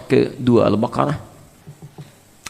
ke-2 Al-Baqarah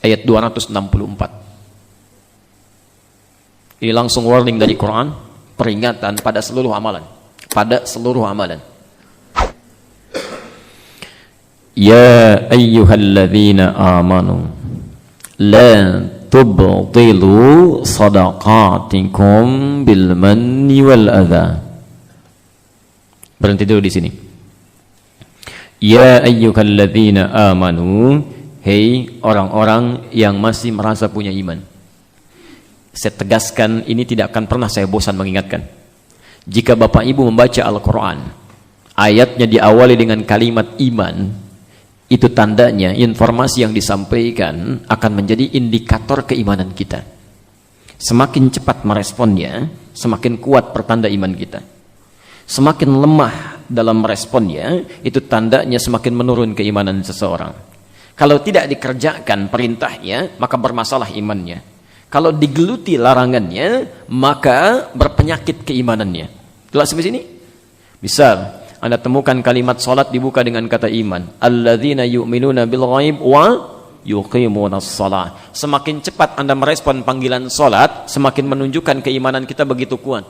ayat 264. Ini langsung warning dari Quran, peringatan pada seluruh amalan. Pada seluruh amalan. Ya ayyuhalladzina amanu la tubtilu sadaqatikum bil manni wal adha. Berhenti dulu di sini. Ya ayyuhalladzina amanu, hei orang-orang yang masih merasa punya iman. Saya tegaskan, ini tidak akan pernah saya bosan mengingatkan. Jika Bapak Ibu membaca Al-Quran, ayatnya diawali dengan kalimat iman, itu tandanya informasi yang disampaikan akan menjadi indikator keimanan kita. Semakin cepat meresponnya, semakin kuat pertanda iman kita. Semakin lemah dalam meresponnya, itu tandanya semakin menurun keimanan seseorang. Kalau tidak dikerjakan perintahnya, maka bermasalah imannya. Kalau digeluti larangannya, maka berpenyakit keimanannya. Jelas sampai sini? Misal, Anda temukan kalimat salat dibuka dengan kata iman. Alladzina yu'minuna bil ghaib wa yuqimunas shalah. Semakin cepat Anda merespon panggilan salat, semakin menunjukkan keimanan kita begitu kuat.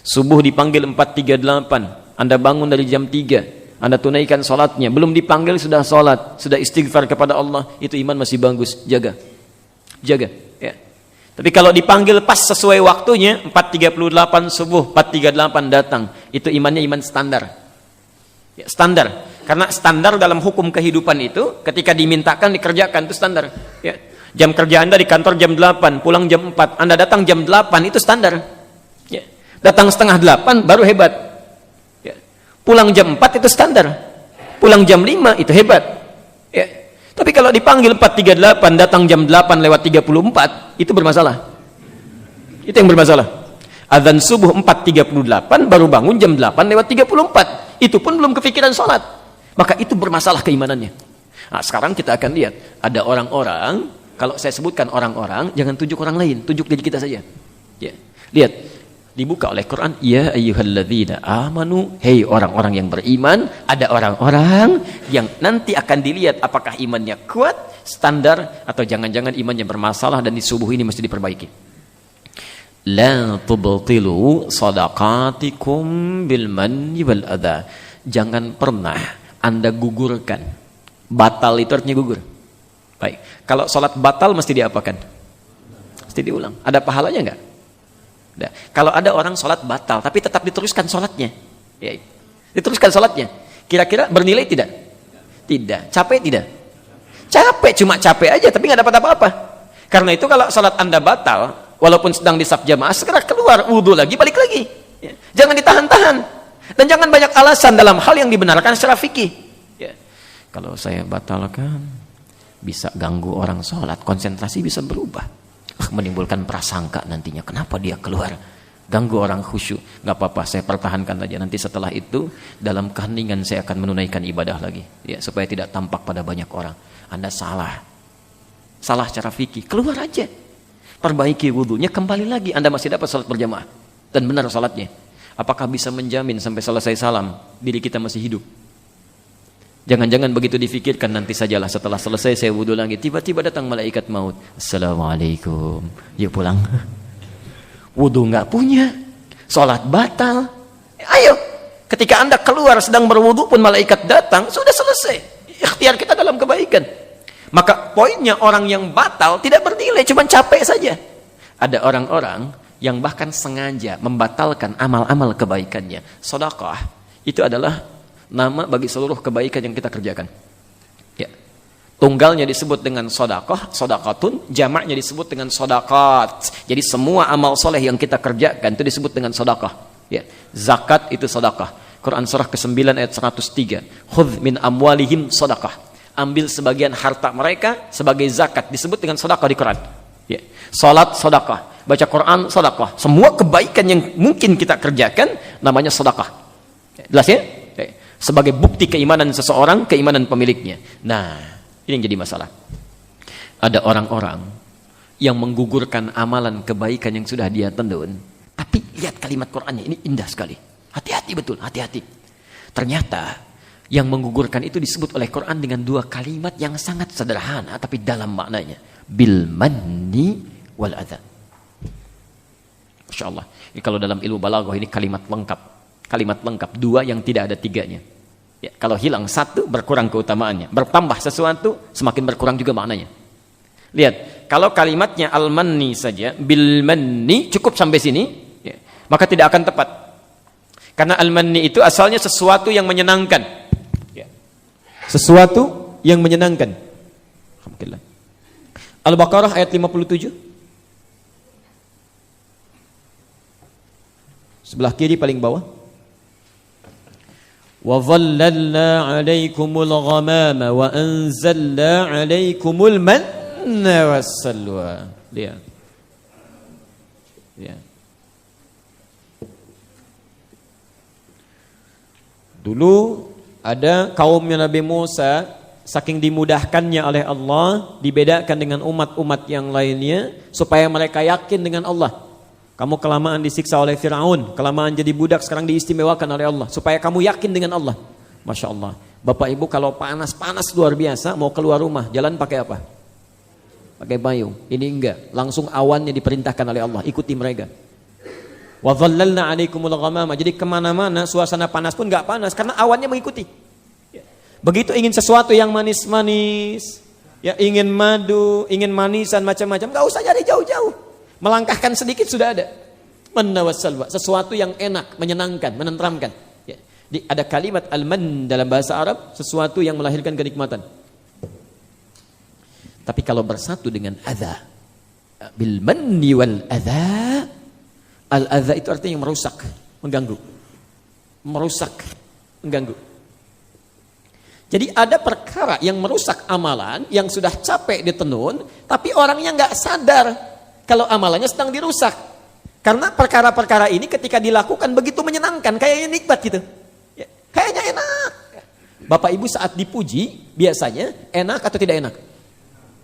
Subuh dipanggil 4.38, Anda bangun dari jam 3, Anda tunaikan salatnya, belum dipanggil sudah salat, sudah istighfar kepada Allah, itu iman masih bagus. Jaga. Jaga, ya. Tapi kalau dipanggil pas sesuai waktunya, 4.38 subuh, 4.38 datang, itu imannya iman standar. Ya, standar. Karena standar dalam hukum kehidupan itu ketika dimintakan dikerjakan, itu standar. Ya. Jam kerja Anda di kantor jam 8, pulang jam 4, Anda datang jam 8, itu standar. Ya. Datang setengah 8 baru hebat. Ya. Pulang jam 4 itu standar. Pulang jam 5 itu hebat. Ya. Tapi kalau dipanggil 4.38 datang jam 8:34, itu bermasalah. Itu yang bermasalah. Adzan subuh 4.38 baru bangun jam 8:34. Itu pun belum kepikiran sholat. Maka itu bermasalah keimanannya. Nah, sekarang kita akan lihat. Ada orang-orang, kalau saya sebutkan orang-orang, jangan tunjuk orang lain, tunjuk diri kita saja. Ya. Lihat, dibuka oleh Quran, ya ayyuhalladzina amanu, hei orang-orang yang beriman. Ada orang-orang yang nanti akan dilihat apakah imannya kuat, standar, atau jangan-jangan imannya bermasalah dan di subuh ini mesti diperbaiki. La tubtilu sadaqatikum bil manni wal adha. Jangan pernah Anda gugurkan. Batal itu artinya gugur. Baik. Kalau sholat batal mesti diapakan? Mesti diulang. Ada pahalanya enggak? Ada. Kalau ada orang sholat batal tapi tetap diteruskan sholatnya, ya, diteruskan sholatnya, kira-kira bernilai tidak? Tidak. Capek tidak? Capek, cuma capek aja tapi nggak dapat apa-apa. Karena itu kalau sholat Anda batal, walaupun sedang di saf jamaah, segera keluar, wudhu lagi, balik lagi. Ya. Jangan ditahan-tahan. Dan jangan banyak alasan dalam hal yang dibenarkan secara fikih. Ya. Kalau saya batalkan, bisa ganggu orang sholat, konsentrasi bisa berubah. Menimbulkan prasangka nantinya, kenapa dia keluar? Ganggu orang khusyuk. Gak apa-apa, saya pertahankan aja. Nanti setelah itu, dalam keheningan saya akan menunaikan ibadah lagi. Ya, supaya tidak tampak pada banyak orang. Anda salah. Salah cara fikih, keluar aja. Perbaiki wudhunya, kembali lagi, Anda masih dapat salat berjamaah dan benar salatnya. Apakah bisa menjamin sampai selesai salam diri kita masih hidup? Jangan-jangan begitu difikirkan, nanti sajalah setelah selesai saya wudhu lagi, tiba-tiba datang malaikat maut. Assalamualaikum, yuk pulang. Wudhu nggak punya, salat batal. Ayo, ketika Anda keluar sedang berwudhu pun malaikat datang, sudah selesai. Ikhtiar kita dalam kebaikan. Maka poinnya, orang yang batal tidak bernilai, cuma capek saja. Ada orang-orang yang bahkan sengaja membatalkan amal-amal kebaikannya. Sedekah itu adalah nama bagi seluruh kebaikan yang kita kerjakan. Ya. Tunggalnya disebut dengan sedekah, sedekatun, jamaknya disebut dengan sedaqat. Jadi semua amal soleh yang kita kerjakan itu disebut dengan sedekah. Ya. Zakat itu sedekah. Quran surah ke-9 ayat 103. Khudz min amwalihim sedekah. Ambil sebagian harta mereka sebagai zakat, disebut dengan sedekah di Quran. Ya. Salat sedekah, baca Quran sedekah. Semua kebaikan yang mungkin kita kerjakan namanya sedekah. Jelas ya? Sebagai bukti keimanan seseorang, keimanan pemiliknya. Nah, ini yang jadi masalah. Ada orang-orang yang menggugurkan amalan kebaikan yang sudah dia tendun. Tapi lihat kalimat Qur'annya, ini indah sekali. Hati-hati betul, hati-hati. Ternyata Yang menggugurkan itu disebut oleh Quran dengan dua kalimat yang sangat sederhana tapi dalam maknanya. Bil manni wal adha. Masya Allah. Ini kalau dalam ilmu balaghah ini kalimat lengkap. Kalimat lengkap. Dua yang tidak ada tiganya. Ya, kalau hilang satu berkurang keutamaannya. Bertambah sesuatu semakin berkurang juga maknanya. Lihat. Kalau kalimatnya al-manni saja. Bil manni cukup sampai sini. Ya, maka tidak akan tepat. Karena al-manni itu asalnya sesuatu yang menyenangkan. Sesuatu yang menyenangkan. Alhamdulillah. Al-Baqarah ayat 57. Sebelah kiri paling bawah. Wa dhallalna 'alaikumul ghamama wa anzalna 'alaikumul manna wassalwa. Lihat. Ya. Dulu ada kaumnya Nabi Musa, saking dimudahkannya oleh Allah, dibedakan dengan umat-umat yang lainnya, supaya mereka yakin dengan Allah. Kamu kelamaan disiksa oleh Fir'aun, kelamaan jadi budak, sekarang diistimewakan oleh Allah, supaya kamu yakin dengan Allah. Masya Allah. Bapak Ibu kalau panas-panas luar biasa, mau keluar rumah, jalan pakai apa? Pakai payung. Ini enggak, langsung awannya diperintahkan oleh Allah, ikuti mereka. Wa dhallalna 'alaikumul ghamama. Jadi kemana-mana suasana panas pun enggak panas karena awannya mengikuti. Begitu ingin sesuatu yang manis-manis, ya ingin madu, ingin manisan macam-macam, enggak usah cari jauh-jauh. Melangkahkan sedikit sudah ada. Manna wassalwa, sesuatu yang enak, menyenangkan, menenteramkan. Ya. Ada kalimat al-man dalam bahasa Arab, sesuatu yang melahirkan kenikmatan. Tapi kalau bersatu dengan adza, bil manni wal adza, al-adza itu artinya yang merusak, mengganggu. Merusak, mengganggu. Jadi ada perkara yang merusak amalan, yang sudah capek ditenun, tapi orangnya nggak sadar kalau amalannya sedang dirusak. Karena perkara-perkara ini ketika dilakukan begitu menyenangkan, kayaknya nikmat gitu. Ya, kayaknya enak. Bapak Ibu saat dipuji, biasanya enak atau tidak enak?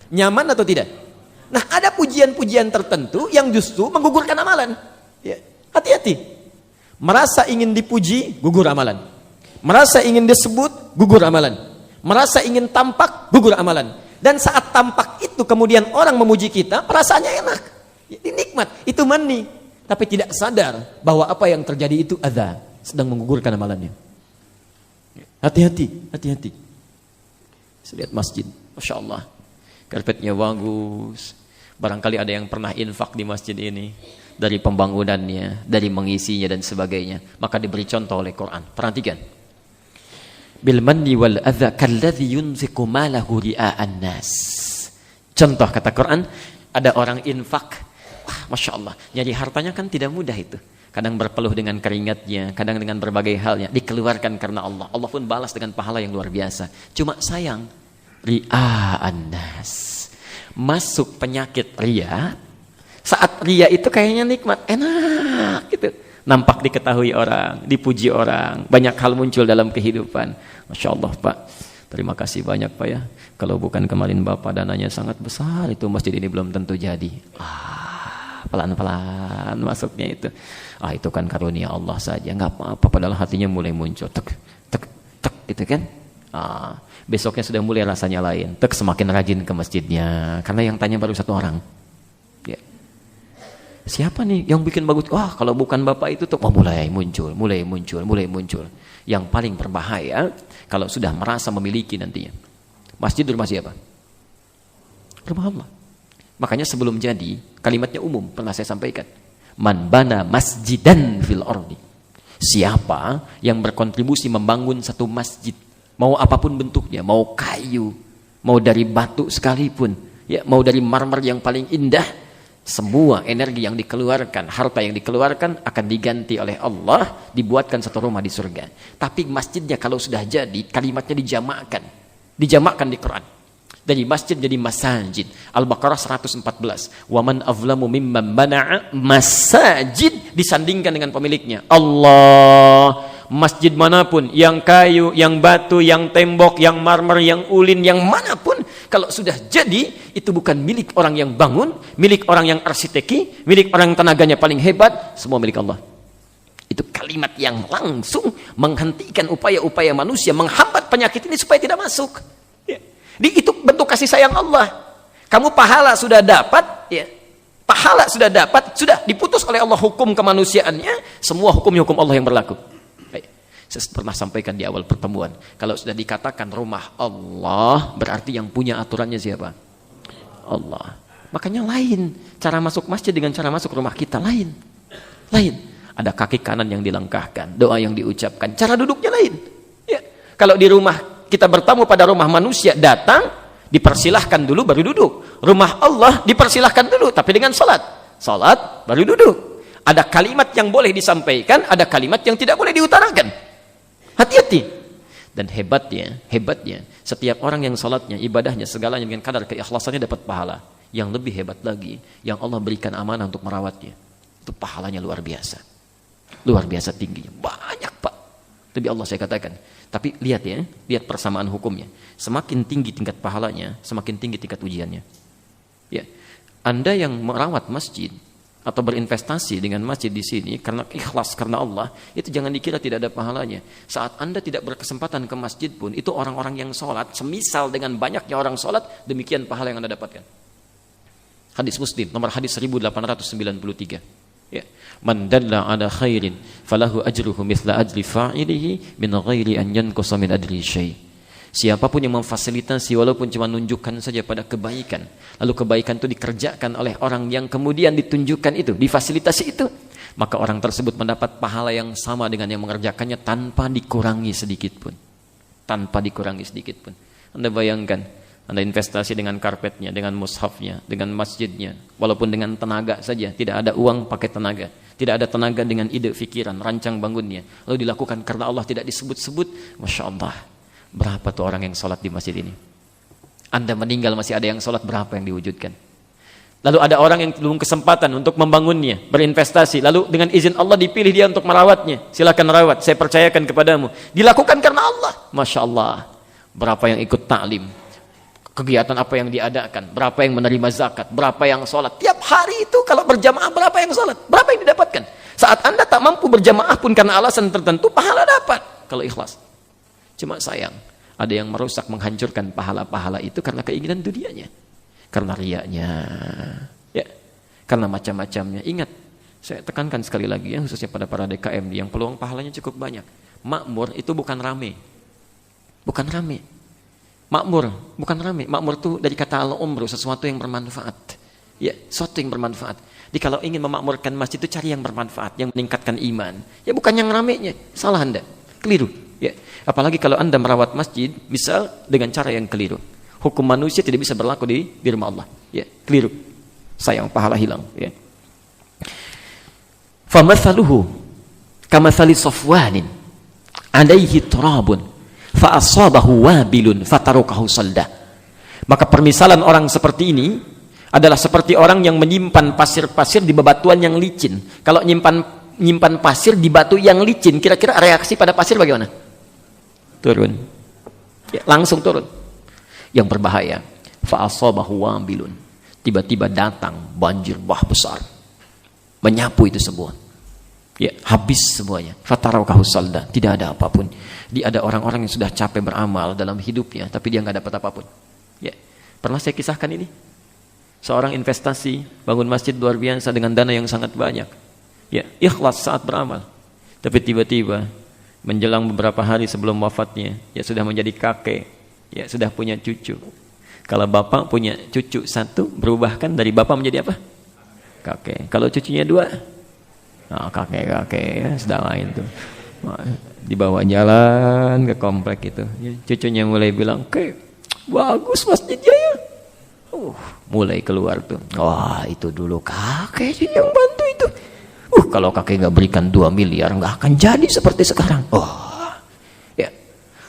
Nyaman atau tidak? Nah ada pujian-pujian tertentu yang justru menggugurkan amalan. Ya, hati-hati. Merasa ingin dipuji, gugur amalan. Merasa ingin disebut, gugur amalan. Merasa ingin tampak, gugur amalan. Dan saat tampak itu kemudian orang memuji kita, perasaannya enak. Ini nikmat, itu manni. Tapi tidak sadar bahwa apa yang terjadi itu adza, sedang menggugurkan amalannya. Hati-hati, hati-hati. Saya lihat masjid, Masya Allah. Karpetnya bagus. Barangkali ada yang pernah infak di masjid ini. Dari pembangunannya, dari mengisinya dan sebagainya. Maka diberi contoh oleh Quran. Perhatikan. Bil manni wal adza kalladzi yunfiqu malahu ria'an nas. Contoh kata Quran, ada orang infak. Wah, Masya Allah. Jadi hartanya kan tidak mudah itu. Kadang berpeluh dengan keringatnya, kadang dengan berbagai halnya. Dikeluarkan karena Allah. Allah pun balas dengan pahala yang luar biasa. Cuma sayang, ria'an nas. Masuk penyakit ria. Saat ria itu kayaknya nikmat, enak gitu. Nampak diketahui orang, dipuji orang, banyak hal muncul dalam kehidupan. Masya Allah Pak, terima kasih banyak Pak ya. Kalau bukan kemarin Bapak dananya sangat besar, itu masjid ini belum tentu jadi. Pelan-pelan masuknya itu. Itu kan karunia Allah saja, nggak apa-apa. Padahal hatinya mulai muncul, tek, tek, tek, gitu kan. Besoknya sudah mulai rasanya lain. Tek, semakin rajin ke masjidnya, karena yang tanya baru satu orang. Ya. Siapa nih yang bikin bagus? Wah, kalau bukan Bapak itu tuh, mulai muncul. Yang paling berbahaya kalau sudah merasa memiliki nantinya. Masjid rumah siapa? Rumah Allah. Makanya sebelum jadi, kalimatnya umum, pernah saya sampaikan. Man bana masjidan fil ardi. Siapa yang berkontribusi membangun satu masjid, mau apapun bentuknya, mau kayu, mau dari batu sekalipun, ya, mau dari marmer yang paling indah, semua energi yang dikeluarkan, harta yang dikeluarkan akan diganti oleh Allah, dibuatkan satu rumah di surga. Tapi masjidnya kalau sudah jadi, kalimatnya dijamakkan di Quran. Dari masjid jadi masajid. Al-Baqarah 114. Wa man azlamu mimman mana'a masajid, disandingkan dengan pemiliknya. Allah. Masjid manapun, yang kayu, yang batu, yang tembok, yang marmer, yang ulin, yang manapun, kalau sudah jadi, itu bukan milik orang yang bangun, milik orang yang arsiteki, milik orang yang tenaganya paling hebat, semua milik Allah. Itu kalimat yang langsung menghentikan upaya-upaya manusia menghambat penyakit ini supaya tidak masuk. Ya. Itu bentuk kasih sayang Allah. Kamu pahala sudah dapat, ya. Pahala sudah dapat, sudah diputus oleh Allah hukum kemanusiaannya, semua hukumnya hukum Allah yang berlaku. Baik. Saya pernah sampaikan di awal pertemuan, kalau sudah dikatakan rumah Allah, berarti yang punya aturannya siapa? Allah. Makanya lain, cara masuk masjid dengan cara masuk rumah kita lain. Ada kaki kanan yang dilangkahkan, doa yang diucapkan, cara duduknya lain. Ya. Kalau di rumah kita bertamu pada rumah manusia, datang, dipersilahkan dulu baru duduk. Rumah Allah dipersilahkan dulu, tapi dengan salat. Salat baru duduk. Ada kalimat yang boleh disampaikan, ada kalimat yang tidak boleh diutarakan. Hati-hati. Dan hebatnya, setiap orang yang salatnya, ibadahnya, segalanya dengan kadar keikhlasannya dapat pahala. Yang lebih hebat lagi, yang Allah berikan amanah untuk merawatnya. Itu pahalanya luar biasa. Luar biasa tingginya. Banyak, Pak. Tapi Allah saya katakan. Tapi lihat ya, lihat persamaan hukumnya. Semakin tinggi tingkat pahalanya, semakin tinggi tingkat ujiannya. Ya. Anda yang merawat masjid atau berinvestasi dengan masjid di sini karena ikhlas karena Allah, itu jangan dikira tidak ada pahalanya. Saat Anda tidak berkesempatan ke masjid pun, itu orang-orang yang sholat, semisal dengan banyaknya orang sholat, demikian pahala yang Anda dapatkan. Hadis Muslim, nomor hadis 1893. Ya. Man dalla ala khairin falahu ajruhu mithla ajri fa'ilihi min ghairi an yanqusa min ajri syai'. Siapapun yang memfasilitasi walaupun cuma menunjukkan saja pada kebaikan, lalu kebaikan itu dikerjakan oleh orang yang kemudian ditunjukkan itu, difasilitasi itu, maka orang tersebut mendapat pahala yang sama dengan yang mengerjakannya tanpa dikurangi sedikit pun. Tanpa dikurangi sedikit pun. Anda bayangkan, Anda investasi dengan karpetnya, dengan mushafnya, dengan masjidnya, walaupun dengan tenaga saja, tidak ada uang pakai tenaga, tidak ada tenaga dengan ide, fikiran, rancang bangunnya, lalu dilakukan karena Allah tidak disebut-sebut, Masya Allah, berapa tuh orang yang sholat di masjid ini? Anda meninggal masih ada yang sholat, berapa yang diwujudkan? Lalu ada orang yang belum kesempatan untuk membangunnya, berinvestasi, lalu dengan izin Allah dipilih dia untuk merawatnya, silakan rawat, saya percayakan kepadamu, dilakukan karena Allah, Masya Allah, berapa yang ikut ta'lim, kegiatan apa yang diadakan, berapa yang menerima zakat, berapa yang sholat. Tiap hari itu kalau berjamaah berapa yang sholat, berapa yang didapatkan. Saat Anda tak mampu berjamaah pun karena alasan tertentu, pahala dapat kalau ikhlas. Cuma sayang, ada yang merusak, menghancurkan pahala-pahala itu karena keinginan dunianya, karena riyanya, ya, karena macam-macamnya. Ingat, saya tekankan sekali lagi ya, khususnya pada para DKM yang peluang pahalanya cukup banyak. Makmur itu bukan rame, bukan rame. Makmur, bukan rame. Makmur itu dari kata al-umru, sesuatu yang bermanfaat. Ya, sesuatu yang bermanfaat. Jadi kalau ingin memakmurkan masjid itu cari yang bermanfaat, yang meningkatkan iman. Ya bukan yang ramenya. Salah Anda. Keliru. Ya. Apalagi kalau Anda merawat masjid, misal dengan cara yang keliru. Hukum manusia tidak bisa berlaku di rumah Allah. Ya, keliru. Sayang, pahala hilang. Ya. Famathaluhu kamathali safwanin alaihi turabun fa'asabahu wabilun fatarukahu salda. Maka permisalan orang seperti ini adalah seperti orang yang menyimpan pasir-pasir di bebatuan yang licin. Kalau nyimpan pasir di batu yang licin, kira-kira reaksi pada pasir bagaimana? Turun. Ya, langsung turun. Yang berbahaya, fa'asabahu wabilun, tiba-tiba datang banjir bah besar, menyapu itu semua. Ya, habis semuanya. Fatarukahu salda, tidak ada apapun. Ada orang-orang yang sudah capek beramal dalam hidupnya, tapi dia nggak dapat apapun. Ya, pernah saya kisahkan ini. Seorang investasi bangun masjid luar biasa dengan dana yang sangat banyak. Ya, ikhlas saat beramal. Tapi tiba-tiba menjelang beberapa hari sebelum wafatnya, ya sudah menjadi kakek, ya sudah punya cucu. Kalau bapak punya cucu satu, berubahkan dari bapak menjadi apa? Kakek. Kalau cucunya dua, kakek-kakek ya, sudah lain tuh. Dibawa jalan ke komplek itu, ya, cucunya mulai bilang, "Kek, bagus masjidnya ya." Mulai keluar tuh. Wah, itu dulu kakek yang bantu itu. Kalau kakek nggak berikan 2 miliar nggak akan jadi seperti sekarang. Ya.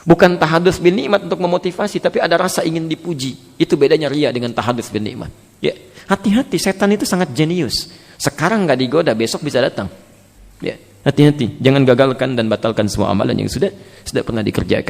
Bukan tahadus bin nikmat untuk memotivasi, tapi ada rasa ingin dipuji. Itu bedanya riya dengan tahadus bin nikmat. Ya, hati-hati, setan itu sangat jenius. Sekarang nggak digoda, besok bisa datang. Ya, hati-hati, jangan gagalkan dan batalkan semua amalan yang sudah pernah dikerjakan.